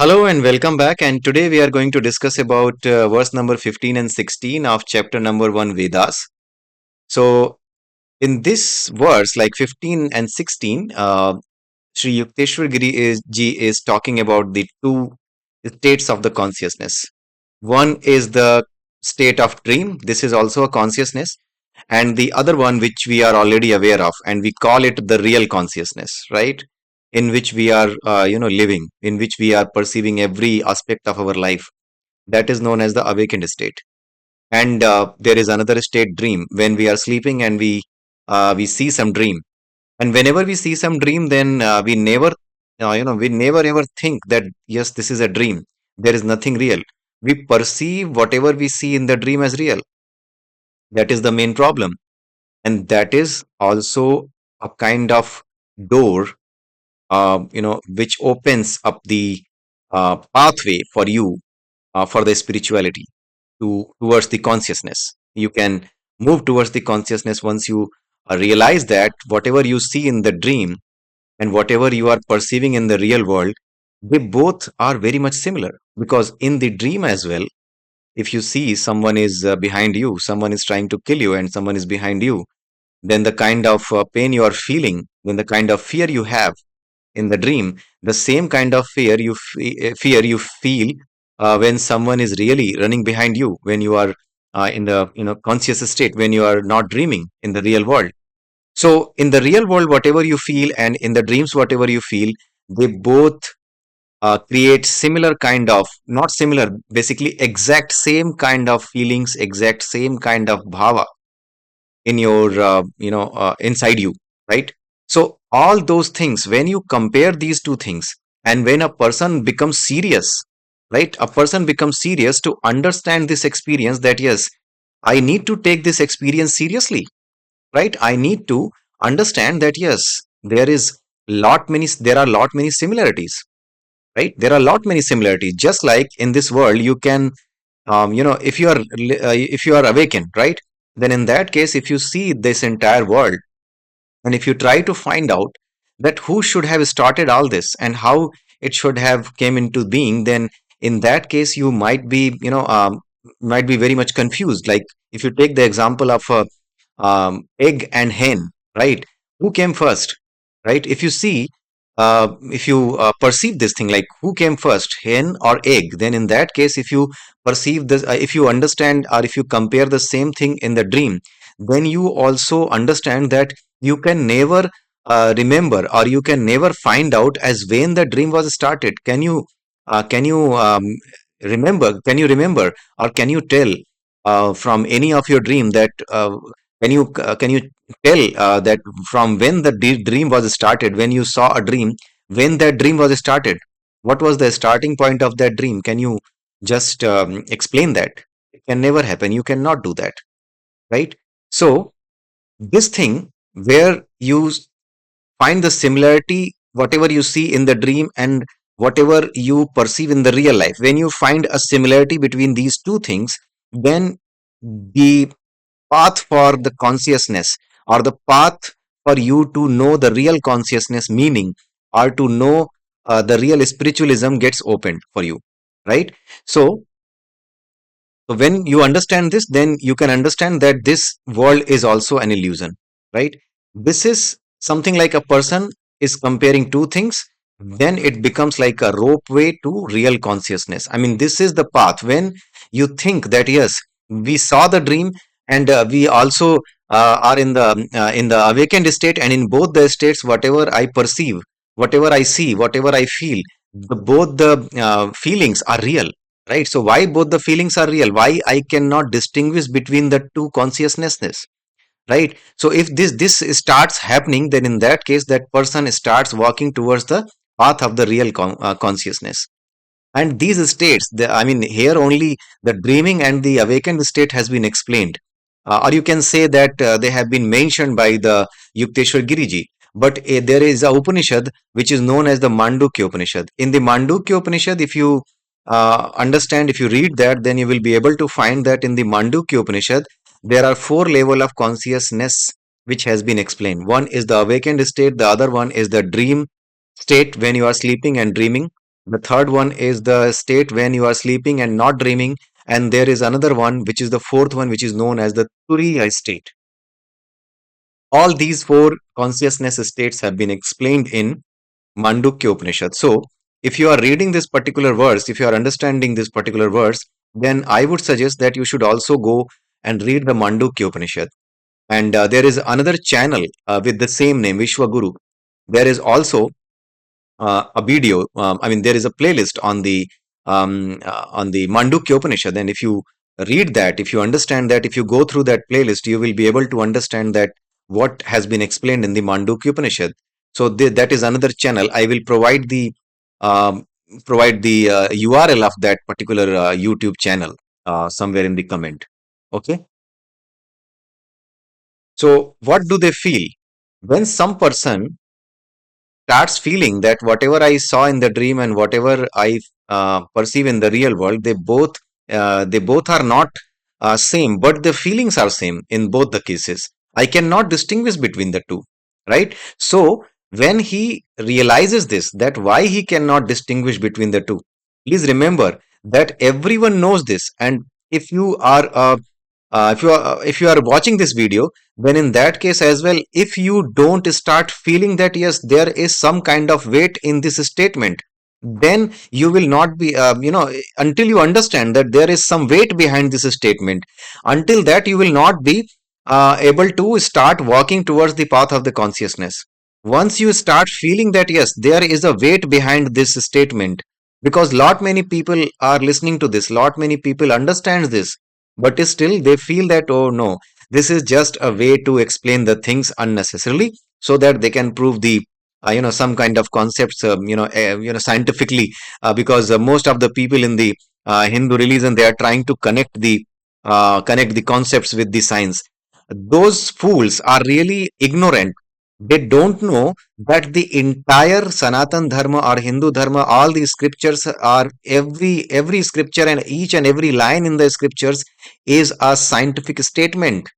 Hello and welcome back. And today we are going to discuss about verse number 15 and 16 of chapter number 1 Vedas. So, in this verse, like 15 and 16, Sri Yukteswar Ji is talking about the two states of the consciousness. One is the state of dream. This is also a consciousness. And the other one, which we are already aware of, and we call it the real consciousness, right? In which we are, living, in which we are perceiving every aspect of our life. That is known as the awakened state. And there is another state, dream, when we are sleeping and we see some dream. And whenever we see some dream, then we never ever think that yes, this is a dream. There is nothing real. We perceive whatever we see in the dream as real. That is the main problem, and that is also a kind of door, which opens up the pathway for you, for the spirituality, towards the consciousness. You can move towards the consciousness once you realize that whatever you see in the dream and whatever you are perceiving in the real world, they both are very much similar. Because in the dream as well, if you see someone is behind you, someone is trying to kill you, and someone is behind you, then the kind of pain you are feeling, then the kind of fear you have in the dream, the same kind of fear you feel when someone is really running behind you, when you are in the conscious state, when you are not dreaming in the real world. So in the real world, whatever you feel, and in the dreams, whatever you feel, they both create similar kind of, not similar, basically exact same kind of feelings, exact same kind of bhava in your inside you, right? So all those things, when you compare these two things, and when a person becomes serious, right, a person becomes serious to understand this experience, that yes, I need to take this experience seriously, right? I need to understand that yes, there are lot many similarities, right? There are lot many similarities. Just like in this world, you can, if you are awakened, right, then in that case, if you see this entire world, and if you try to find out that who should have started all this and how it should have came into being, then in that case you might be very much confused. Like if you take the example of a egg and hen, right? Who came first, right? If you perceive this thing, like who came first, hen or egg, then in that case, if you perceive this, if you understand, or if you compare the same thing in the dream, then you also understand that you can never remember, or you can never find out as when the dream was started. Can you remember? Can you remember, or can you tell from any of your dream that can you tell that from when the dream was started, when you saw a dream, when that dream was started, what was the starting point of that dream? Can you just explain that? It can never happen. You cannot do that, right? So this thing, where you find the similarity, whatever you see in the dream and whatever you perceive in the real life, when you find a similarity between these two things, then the path for the consciousness, or the path for you to know the real consciousness meaning, or to know the real spiritualism, gets opened for you, right? So so when you understand this, then you can understand that this world is also an illusion, right? This is something like a person is comparing two things, then it becomes like a ropeway to real consciousness. I mean, this is the path. When you think that yes, we saw the dream, and we also are in the awakened state, and in both the states, whatever I perceive, whatever I see, whatever I feel, both the feelings are real, right? So why both the feelings are real, why I cannot distinguish between the two consciousnesses, right? So if this starts happening, then in that case, that person starts walking towards the path of the real consciousness. And these states, I mean, here only the dreaming and the awakened state has been explained, or you can say that they have been mentioned by the Yukteswar Giriji. But there is a Upanishad which is known as the Mandukya Upanishad. In the Mandukya Upanishad, if you understand, if you read that, then you will be able to find that in the Mandukya Upanishad, there are four level of consciousness which has been explained. One is the awakened state, the other one is the dream state, when you are sleeping and dreaming. The third one is the state when you are sleeping and not dreaming. And there is another one, which is the fourth one, which is known as the Turiya state. All these four consciousness states have been explained in Mandukya Upanishad. So, if you are reading this particular verse, if you are understanding this particular verse, then I would suggest that you should also go and read the Mandukya Upanishad. And there is another channel with the same name, Vishwaguru. There is also a video. I mean, there is a playlist on the Mandukya Upanishad, and if you read that, if you understand that, if you go through that playlist, you will be able to understand that what has been explained in the Mandukya Upanishad. So that is another channel. I will um, provide the URL of that particular YouTube channel somewhere in the comment. Okay. So what do they feel when some person starts feeling that whatever I saw in the dream and whatever I perceive in the real world, they both are not same, but the feelings are same in both the cases. I cannot distinguish between the two, right? So when he realizes this, that why he cannot distinguish between the two, please remember that everyone knows this, and if you are if you are watching this video, then in that case as well, if you don't start feeling that yes, there is some kind of weight in this statement, then you will not be until you understand that there is some weight behind this statement, until that you will not be able to start walking towards the path of the consciousness. Once you start feeling that yes, there is a weight behind this statement, because lot many people are listening to this, lot many people understands this, but still they feel that oh no, this is just a way to explain the things unnecessarily, so that they can prove the some kind of concepts scientifically, because most of the people in the Hindu religion, they are trying to connect the concepts with the science. Those fools are really ignorant. They don't know that the entire Sanatan Dharma or Hindu Dharma, all the scriptures are every scripture and each and every line in the scriptures is a scientific statement,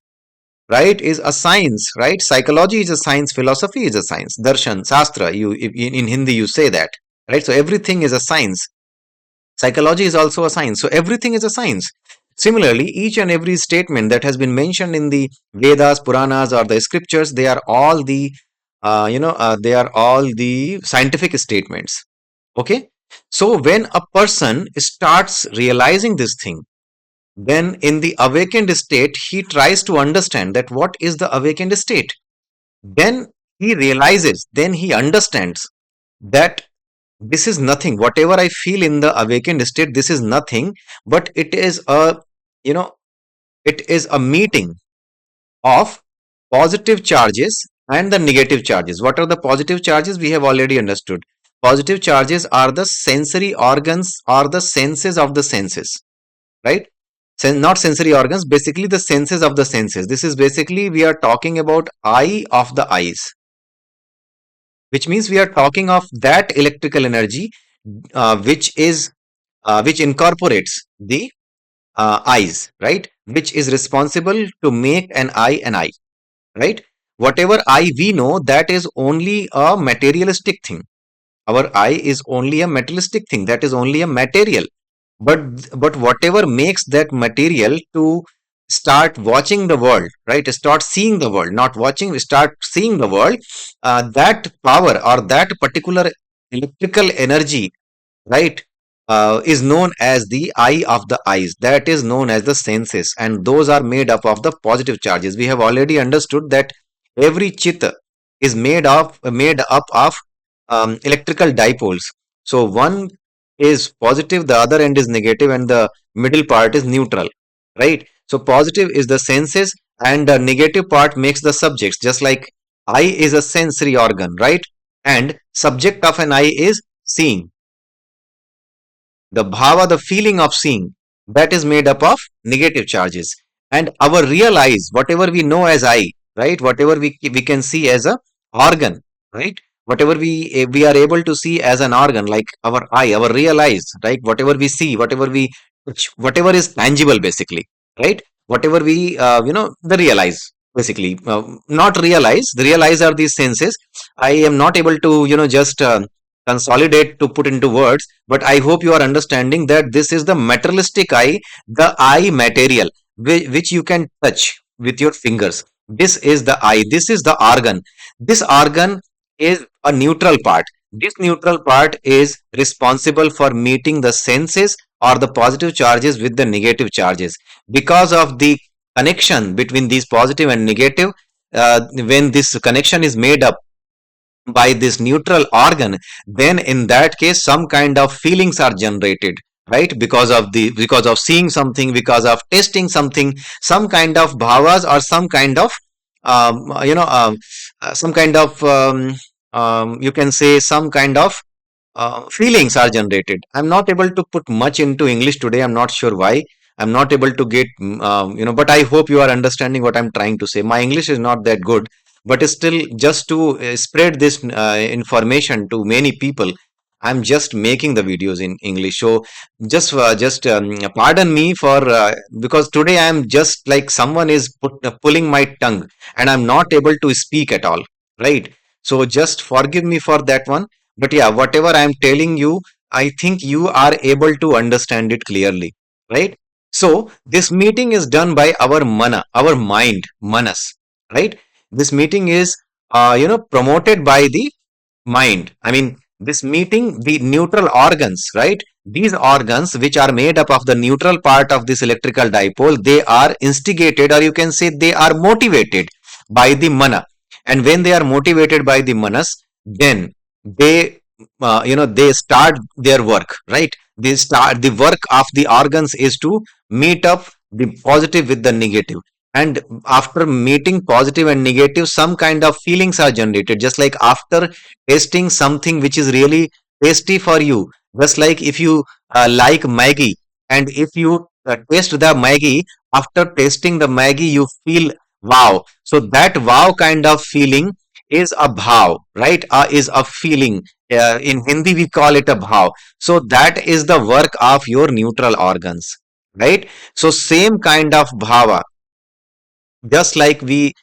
right? Is a science, right? Psychology is a science, philosophy is a science, darshan, shastra. In Hindi you say that, right? So everything is a science. Psychology is also a science. So everything is a science. Similarly, each and every statement that has been mentioned in the Vedas, Puranas, or the scriptures, they are all the scientific statements. Okay. So when a person starts realizing this thing, then in the awakened state, he tries to understand that what is the awakened state. Then he realizes, then he understands that this is nothing. Whatever I feel in the awakened state, this is nothing, but you know, it is a meeting of positive charges and the negative charges. What are the positive charges? We have already understood. Positive charges are the sensory organs or the senses of the senses, right? Not sensory organs, basically the senses of the senses. This is basically, we are talking about eye of the eyes, which means we are talking of that electrical energy which incorporates the eyes, right? Which is responsible to make an eye, right? Whatever eye we know, that is only a materialistic thing. Our eye is only a materialistic thing, that is only a material. But whatever makes that material to start watching the world, right? Start seeing the world, not watching, start seeing the world. That power or that particular electrical energy, right, is known as the eye of the eyes. That is known as the senses, and those are made up of the positive charges. We have already understood that every chitta is made up of electrical dipoles. So one is positive, the other end is negative, and the middle part is neutral, right? So positive is the senses, and the negative part makes the subjects. Just like eye is a sensory organ, right? And subject of an eye is seeing. The bhava, the feeling of seeing, that is made up of negative charges. And our real eyes, whatever we know as eye, right? Whatever we can see as a organ, right? Whatever we are able to see as an organ, like our eye, our real eyes, right? Whatever we see, whatever is tangible, basically, right? Whatever we the real eyes, basically, not realize. The real eyes are these senses. I am not able to just consolidate to put into words, but I hope you are understanding that this is the materialistic eye, the eye material, which you can touch with your fingers. This is the eye, this is the organ. This organ is a neutral part. This neutral part is responsible for meeting the senses or the positive charges with the negative charges. Because of the connection between these positive and negative, when this connection is made up by this neutral organ, then in that case some kind of feelings are generated, right? Because of seeing something, because of tasting something, some kind of bhavas or some kind of you know some kind of you can say some kind of feelings are generated. I'm not able to put much into English today. I'm not sure why. I'm not able to get, but I hope you are understanding what I'm trying to say. My English is not that good, but still, just to spread this information to many people, I'm just making the videos in English. So just pardon me for because today I'm just like someone is pulling my tongue and I'm not able to speak at all, right? So just forgive me for that one. But yeah, whatever I'm telling you, I think you are able to understand it clearly, right? So this meeting is done by our our mind, manas, right? This meeting is, promoted by the mind. I mean, this meeting, the neutral organs, right? These organs, which are made up of the neutral part of this electrical dipole, they are instigated, or you can say they are motivated by the mana. And when they are motivated by the manas, then they, they start their work, right? They start the work of the organs is to meet up the positive with the negative, and after meeting positive and negative, some kind of feelings are generated, just like after tasting something which is really tasty for you, just like if you like Maggie, and if you taste the Maggie, after tasting the Maggie you feel wow. So that wow kind of feeling is a bhav, right? Is a feeling. In Hindi we call it a bhav. So that is the work of your neutral organs, right? So same kind of bhava, just like we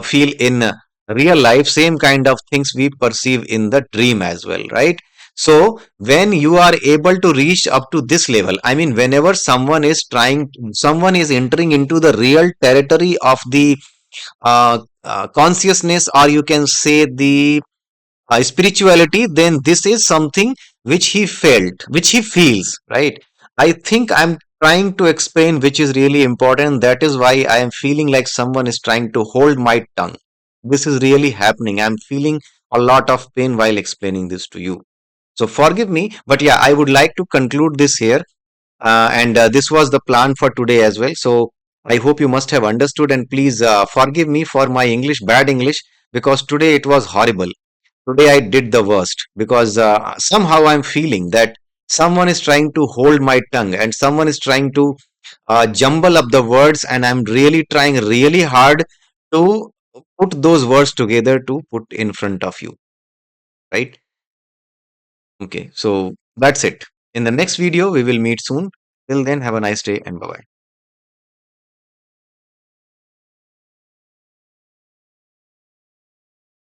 feel in real life, same kind of things we perceive in the dream as well, right? So when you are able to reach up to this level, I mean, whenever someone is entering into the real territory of the consciousness, or you can say the spirituality, then this is something which he felt, which he feels, right? I think I'm trying to explain, which is really important. That is why I am feeling like someone is trying to hold my tongue. This is really happening. I'm feeling a lot of pain while explaining this to you. So forgive me, but yeah, I would like to conclude this here. And this was the plan for today as well. So I hope you must have understood, and please forgive me for my English, bad English, because today it was horrible. Today I did the worst because somehow I'm feeling that someone is trying to hold my tongue and someone is trying to jumble up the words, and I'm really trying really hard to put those words together to put in front of you, right? Okay, so that's it. In the next video, we will meet soon. Till then, have a nice day and bye bye.